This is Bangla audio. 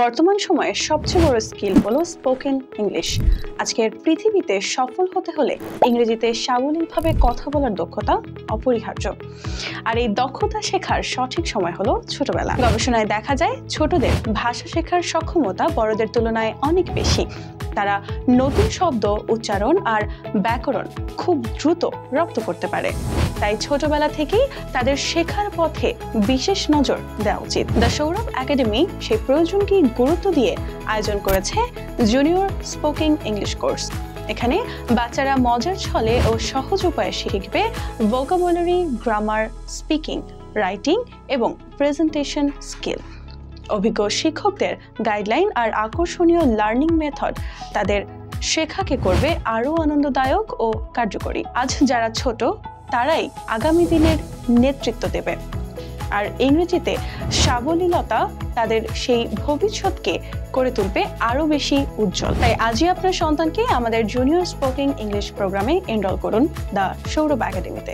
বর্তমান সময়ে সবচেয়ে বড় স্কিল হলো স্পোকেন ইংলিশ। আজকের পৃথিবীতে সফল হতে হলে ইংরেজিতে সাবলীলভাবে কথা বলার দক্ষতা অপরিহার্য। আর এই দক্ষতা শেখার সঠিক সময় হলো ছোটবেলা। গবেষণায় দেখা যায় ছোটদের ভাষা শেখার সক্ষমতা বড়দের তুলনায় অনেক বেশি। তারা নতুন শব্দ, উচ্চারণ আর ব্যাকরণ খুব দ্রুত রপ্ত করতে পারে। তাই ছোটবেলা থেকেই তাদের শেখার পথে বিশেষ নজর দেওয়া উচিত। দ্য সৌরভ একাডেমি সেই প্রয়োজনকে গুরুত্ব দিয়ে আয়োজন করেছে জুনিয়র স্পোকেন ইংলিশ কোর্স। এখানে বাচ্চারা মজার ছলে ও সহজ উপায়ে শিখবে ভোকাবুলারি, গ্রামার, স্পিকিং, রাইটিং এবং প্রেজেন্টেশন স্কিল। অভিজ্ঞ শিক্ষকদের গাইডলাইন আর আকর্ষণীয় লার্নিং মেথড তাদের শেখাকে করবে আরও আনন্দদায়ক ও কার্যকরী। আজ যারা ছোট তারাই আগামী দিনের নেতৃত্ব দেবে, আর ইংরেজিতে সাবলীলতা তাদের সেই ভবিষ্যৎকে করে তুলবে আরও বেশি উজ্জ্বল। তাই আজই আপনার সন্তানকে আমাদের জুনিয়র স্পোকেন ইংলিশ প্রোগ্রামে এনরোল করুন দ্য সৌরভ একাডেমিতে।